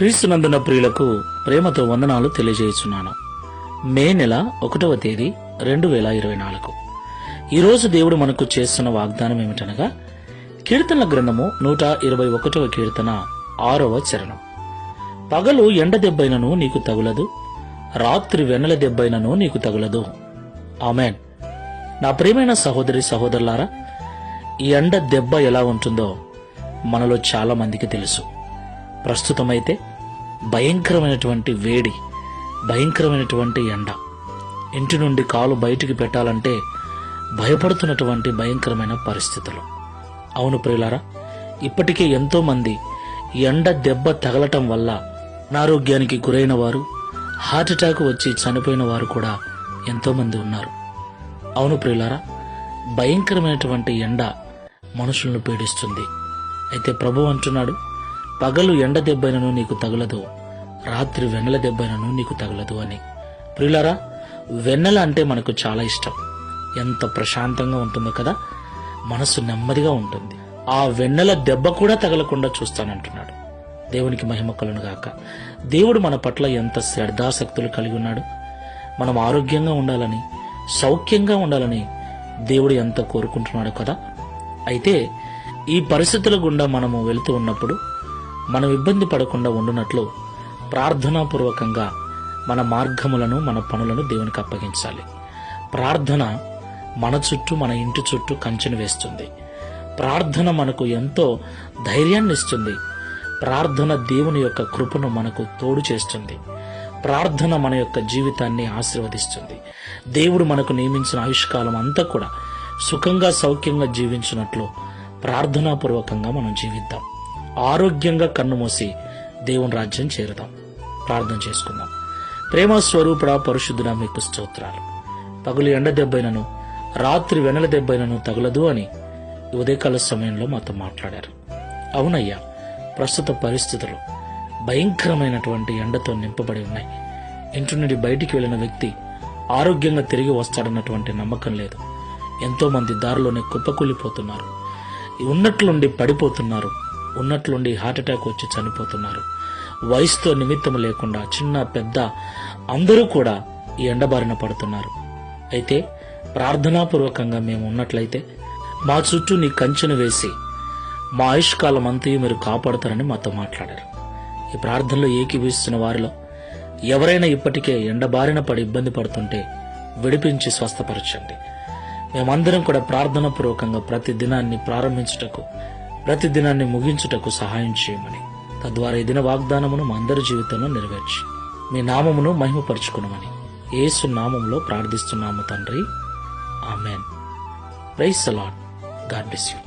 క్రీస్తునందున ప్రియులకు ప్రేమతో వందనాలు తెలియజేస్తున్నాను. మే నెల 1వ తేదీ 2024. ఈరోజు దేవుడు మనకు చేస్తున్న వాగ్దానం ఏమిటనగా కీర్తనల గ్రంథము 121వ కీర్తన 6వ చరణం. పగలు ఎండ దెబ్బైనను నీకు తగులదు, రాత్రి వెన్నెల దెబ్బైనను నీకు తగులదు. ఆమెన్. నా ప్రియమైన సహోదరి సహోదరులారా, ఈ ఎండ దెబ్బ ఎలా ఉంటుందో మనలో చాలా మందికి తెలుసు. ప్రస్తుతమైతే భయంకరమైనటువంటి వేడి, భయంకరమైనటువంటి ఎండ, ఇంటి నుండి కాలు బయటికి పెట్టాలంటే భయపడుతున్నటువంటి భయంకరమైన పరిస్థితులు. అవును ప్రియులారా, ఇప్పటికే ఎంతో మంది ఎండ దెబ్బ తగలటం వల్ల అనారోగ్యానికి గురైన వారు, హార్ట్అటాక్ వచ్చి చనిపోయిన వారు కూడా ఎంతో మంది ఉన్నారు. అవును ప్రియులారా, భయంకరమైనటువంటి ఎండ మనుషులను పీడిస్తుంది. అయితే ప్రభు అంటున్నాడు, పగలు ఎండ దెబ్బైనను నీకు తగులదు, రాత్రి వెన్నెల దెబ్బైనను నీకు తగులదు అని. ప్రియులారా, వెన్నెల అంటే మనకు చాలా ఇష్టం. ఎంత ప్రశాంతంగా ఉంటుందో కదా, మనసు నెమ్మదిగా ఉంటుంది. ఆ వెన్నెల దెబ్బ కూడా తగలకుండా చూస్తానంటున్నాడు. దేవునికి మహిమ కలుగును గాక. దేవుడు మన పట్ల ఎంత శ్రద్ధాశక్తులు కలిగి ఉన్నాడు. మనం ఆరోగ్యంగా ఉండాలని, సౌఖ్యంగా ఉండాలని దేవుడు ఎంత కోరుకుంటున్నాడు కదా. అయితే ఈ పరిస్థితుల గుండా మనము వెళుతూ ఉన్నప్పుడు మనం ఇబ్బంది పడకుండా ఉండునట్లు ప్రార్థనాపూర్వకంగా మన మార్గములను, మన పనులను దేవునికి అప్పగించాలి. ప్రార్థన మన చుట్టూ, మన ఇంటి చుట్టూ కంచెను వేస్తుంది. ప్రార్థన మనకు ఎంతో ధైర్యాన్ని ఇస్తుంది. ప్రార్థన దేవుని యొక్క కృపను మనకు తోడు చేస్తుంది. ప్రార్థన మన యొక్క జీవితాన్ని ఆశీర్వదిస్తుంది. దేవుడు మనకు నియమించిన ఆయుష్కాలం అంతా కూడా సుఖంగా, సౌఖ్యంగా జీవించినట్లు ప్రార్థనాపూర్వకంగా మనం జీవిద్దాం. ఆరోగ్యంగా కన్ను మూసి దేవుని రాజ్యం చేరుదాం. ప్రార్థన చేసుకుందాం. ప్రేమ స్వరూపుడా, పరిశుద్ధుడా, మీకు స్తోత్రాలు. పగులు ఎండ దెబ్బైనను, రాత్రి వెన్నెల దెబ్బైనను తగలదు అని ఉదయకాల సమయంలో మాతో మాట్లాడారు. అవునయ్యా, ప్రస్తుత పరిస్థితులు భయంకరమైనటువంటి ఎండతో నింపబడి ఉన్నాయి. ఇంటి నుండి బయటికి వెళ్లిన వ్యక్తి ఆరోగ్యంగా తిరిగి వస్తాడన్నటువంటి నమ్మకం లేదు. ఎంతో మంది దారిలోనే కుప్పకూలిపోతున్నారు, ఉన్నట్లుండి పడిపోతున్నారు, ఉన్నట్లుండి హార్ట్అటాక్ వచ్చి చనిపోతున్నారు. వయసుతో నిమిత్తం లేకుండా చిన్న పెద్ద అందరూ కూడా ఈ ఎండబారిన పడుతున్నారు. అయితే ప్రార్థనాపూర్వకంగా మేము ఉన్నట్లయితే మా చుట్టూ నీ కంచెను వేసి మా ఆయుష్కాలం అంతా మీరు కాపాడుతారని మాతో మాట్లాడారు. ఈ ప్రార్థనలో ఏకీభవిస్తున్న వారిలో ఎవరైనా ఇప్పటికే ఎండబారిన పడి ఇబ్బంది పడుతుంటే విడిపించి స్వస్థపరచండి. మేమందరం కూడా ప్రార్థనాపూర్వకంగా ప్రతి దినాన్ని ప్రారంభించుటకు, ప్రతి దినాన్ని ముగించుటకు సహాయం చేయమని, తద్వారా ఈ దిన వాగ్దానమును మా అందరి జీవితంలో నెరవేర్చి మీ నామమును మహిమపరచుకునమని యేసు నామములో ప్రార్థిస్తున్నాము తండ్రి. Amen. Praise the Lord. God bless you.